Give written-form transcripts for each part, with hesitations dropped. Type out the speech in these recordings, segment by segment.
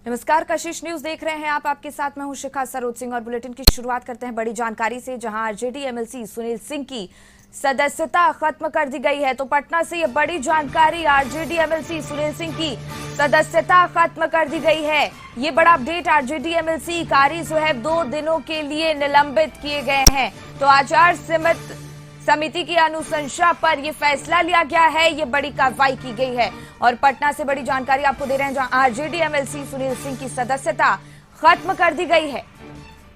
नमस्कार, कशिश न्यूज देख रहे हैं आप। आपके साथ मैं हूं शिखा सरोज सिंह और बुलेटिन की शुरुआत करते हैं बड़ी जानकारी से, जहां आरजेडी एमएलसी सुनील सिंह की सदस्यता खत्म कर दी गई है। तो पटना से ये बड़ी जानकारी, आरजेडी एमएलसी सुनील सिंह की सदस्यता खत्म कर दी गई है। ये बड़ा अपडेट, आरजेडी एमएलसी कारी सुहेब 2 दिनों के लिए निलंबित किए गए हैं। तो आचार समिति की अनुशंसा पर यह फैसला लिया गया है, ये बड़ी कार्रवाई की गई है। और पटना से बड़ी जानकारी आपको दे रहे हैं, जहां आरजेडी एमएलसी सुनील सिंह की सदस्यता खत्म कर दी गई है।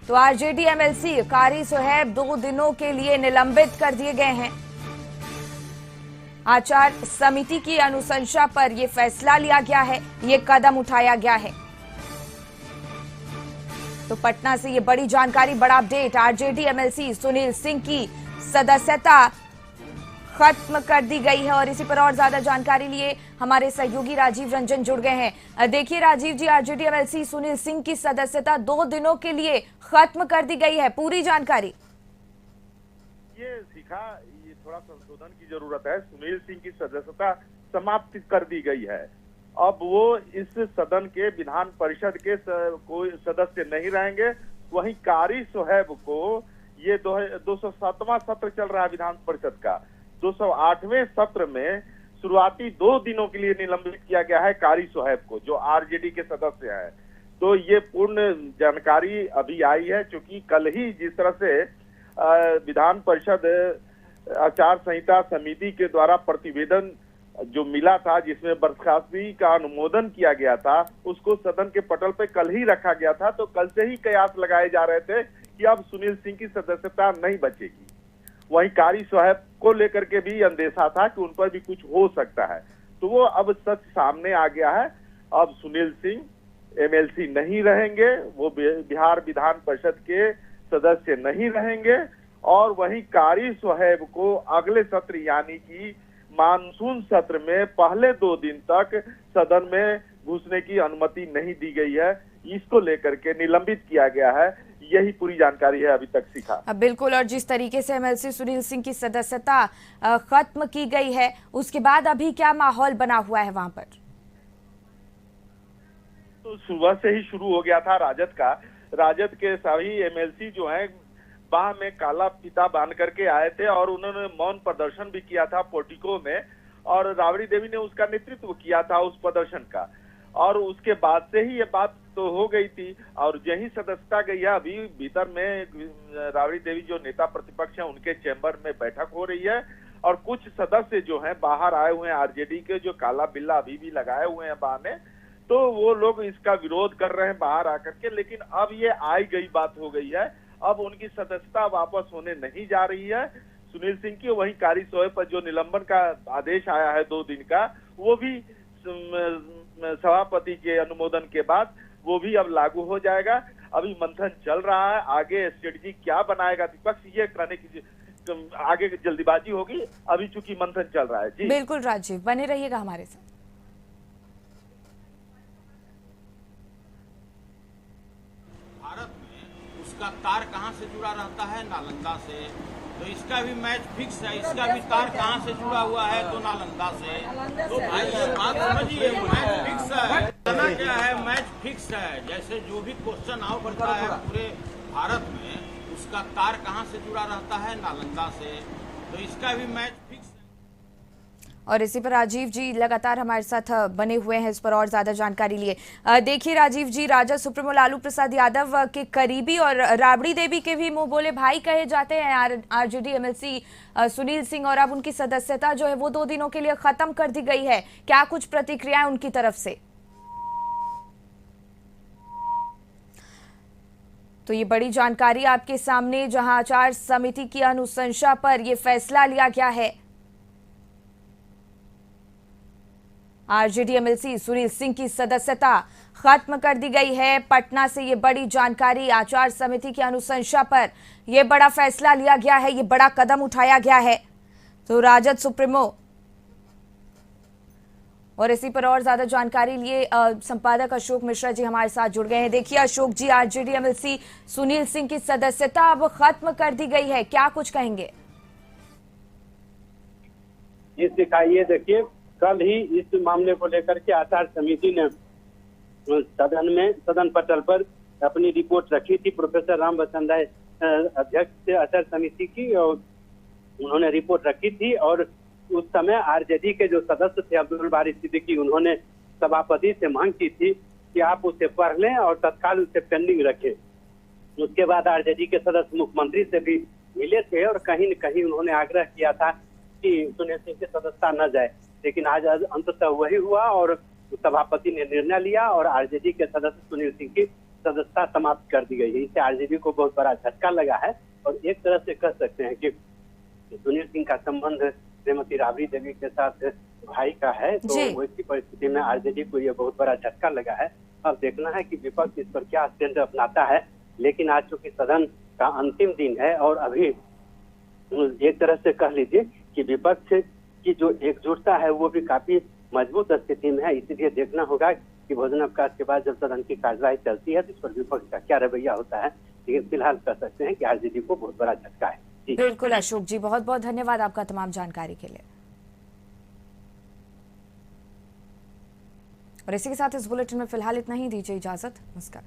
तो आरजेडी एमएलसी कारी सुहेब 2 दिनों के लिए निलंबित कर दिए गए हैं। आचार समिति की अनुशंसा पर यह फैसला लिया गया है, ये कदम उठाया गया है। तो पटना से ये बड़ी जानकारी, बड़ा update, RJD MLC Sunil Singh की सदस्यता खत्म कर दी गई है। और इसी पर और ज्यादा जानकारी लिए हमारे सहयोगी राजीव रंजन जुड़ गए हैं। देखिए राजीव जी, आरजेडी एमएलसी सुनील सिंह की सदस्यता 2 दिनों के लिए खत्म कर दी गई है, पूरी जानकारी। ये थोड़ा संशोधन की जरूरत है। सुनील सिंह की सदस्यता समाप्त कर दी गई है। अब वो इस सदन के विधान परिषद के कोई सदस्य नहीं रहेंगे। वहीं कारी सुहेब को ये 207वां सत्र चल रहा है विधान परिषद का, 208वें सत्र में शुरुआती 2 दिनों के लिए निलंबित किया गया है कारी सुहेब को, जो आरजेडी के सदस्य हैं। तो ये पूर्ण जानकारी अभी आई है, क्योंकि कल ही जिस तरह से विधान परिषद आचार संहिता समिति के द्वारा प्रतिवेदन जो मिला था, जिसमें बर्खास्तगी का अनुमोदन किया गया था, उसको सदन के पटल पे कल ही रखा गया था। तो कल से ही कयास लगाए जा रहे थे कि अब सुनील सिंह की सदस्यता नहीं बचेगी। वहीं कारी सुहेब को लेकर के भी अंदेशा था कि उन पर भी कुछ हो सकता है। तो वो अब सच सामने आ गया है। अब सुनील सिंह एमएलसी नहीं रहेंगे, वो बिहार विधान परिषद के सदस्य नहीं रहेंगे। और वहीं कारी सुहेब को अगले सत्र यानी कि मानसून सत्र में पहले 2 दिन तक सदन में घुसने की अनुमति नहीं दी गई है। इसको लेकर के निलंबित किया गया है। यही पूरी जानकारी है अभी तक सीखा। बिल्कुल, और जिस तरीके से एमएलसी सुनील सिंह की सदस्यता खत्म की गई है, उसके बाद अभी क्या माहौल बना हुआ है वहां पर? तो सुबह से ही शुरू हो गया था राजद का। राजद के सभी एमएलसी जो हैं बाह में काला फीता बांध करके आए थे और उन्होंने मौन प्रदर्शन भी किया था पोर्टिको में, और राबड़ी देवी ने उसका नेतृत्व किया था उस प्रदर्शन का। और उसके बाद से ही ये बात तो हो गई थी। और यही सदस्यता गई है। अभी भीतर में राबड़ी देवी जो नेता प्रतिपक्ष हैं, उनके चैम्बर में बैठक हो रही है। और कुछ सदस्य जो हैं बाहर आए हुए हैं आरजेडी के, जो काला बिल्ला अभी भी लगाए हुए हैं बाह में, तो वो लोग इसका विरोध कर रहे हैं बाहर आकर के। लेकिन अब ये आई गई बात हो गई है। अब उनकी सदस्यता वापस होने नहीं जा रही है सुनील सिंह की। वहीं कारी सुहेब पर जो निलंबन का आदेश आया है 2 दिन का, वो भी सभापति के अनुमोदन के बाद वो भी अब लागू हो जाएगा। अभी मंथन चल रहा है, आगे स्ट्रेटजी क्या बनाएगा विपक्ष, ये कहने की आगे जल्दीबाजी होगी। अभी चूंकि मंथन चल रहा है। जी बिल्कुल राजीव, बने रहिएगा हमारे साथ। भारत में उसका तार कहां से जुड़ा रहता है? नालंदा से। तो इसका भी मैच फिक्स है। इसका भी तार कहां से जुड़ा हुआ है? तो नालंदा से। तो भाई ये बात समझिए, मैच फिक्स है। कहना क्या है, मैच फिक्स है। जैसे जो भी क्वेश्चन आओ करता है पूरे भारत में, उसका तार कहां से जुड़ा रहता है? नालंदा से। तो इसका भी मैच फिक्स है। और इसी पर राजीव जी लगातार हमारे साथ बने हुए हैं, इस पर और ज्यादा जानकारी लिए। देखिए राजीव जी, राजद सुप्रीमो लालू प्रसाद यादव के करीबी और राबड़ी देवी के भी मुंह बोले भाई कहे जाते हैं आरजेडी एमएलसी सुनील सिंह, और अब उनकी सदस्यता जो है वो 2 दिनों के लिए खत्म कर दी गई है। क्या कुछ प्रतिक्रियाएं उनकी तरफ से? तो ये बड़ी जानकारी आपके सामने, जहां आचार समिति की अनुशंसा पर यह फैसला लिया गया है। आरजेडी एमएलसी सुनील सिंह की सदस्यता खत्म कर दी गई है। पटना से ये बड़ी जानकारी, आचार समिति की अनुशंसा पर यह बड़ा फैसला लिया गया है, ये बड़ा कदम उठाया गया है। तो राजद सुप्रीमो, और इसी पर और ज्यादा जानकारी लिए संपादक अशोक मिश्रा जी हमारे साथ जुड़ गए हैं। देखिए अशोक जी, आरजेडी एमएलसी सुनील सिंह की सदस्यता अब खत्म कर दी गई है, क्या कुछ कहेंगे? ये दिखाइए, देखिए कल ही इस मामले को लेकर के आचार समिति ने सदन पटल पर अपनी रिपोर्ट रखी थी। प्रोफेसर राम बच्चन राय अध्यक्ष आचार समिति की, और उन्होंने रिपोर्ट रखी थी। और उस समय आरजेडी के जो सदस्य थे अब्दुल बारी सिद्दीकी, उन्होंने सभापति से मांग की थी कि आप उसे पढ़ लें और तत्काल उसे पेंडिंग रखें। उसके बाद आरजेडी के सदस्य मुख्यमंत्री से भी मिले थे और कहीं न कहीं उन्होंने आग्रह किया था कि सुनील सिंह की सदस्यता न जाए, लेकिन आज अंततः वही हुआ और सभापति ने निर्णय लिया और आरजेडी के सदस्य सुनील सिंह की सदस्यता समाप्त कर दी गई है। इससे आरजेडी को बहुत बड़ा झटका लगा है और एक तरह से कह सकते हैं कि सुनील सिंह का संबंध श्रीमती राबड़ी देवी के साथ भाई का है, तो वैसी परिस्थिति में आरजेडी को यह बहुत बड़ा झटका लगा है। अब देखना है कि विपक्ष इस पर क्या स्टैंड अपनाता है, लेकिन आज चूंकि सदन का अंतिम दिन है और अभी एक तरह से कह लीजिए कि विपक्ष की जो एकजुटता है वो भी काफी मजबूत स्थिति में है। इसलिए देखना होगा कि भोजनावकाश के बाद जब सदन की कार्यवाही चलती है तो इस पर विपक्ष का क्या रवैया होता है, लेकिन फिलहाल कह सकते हैं कि आरजेडी को बहुत बड़ा झटका है। बिल्कुल अशोक जी, बहुत बहुत धन्यवाद आपका तमाम जानकारी के लिए। और इसी के साथ इस बुलेटिन में फिलहाल इतना ही, दीजिए इजाजत, नमस्कार।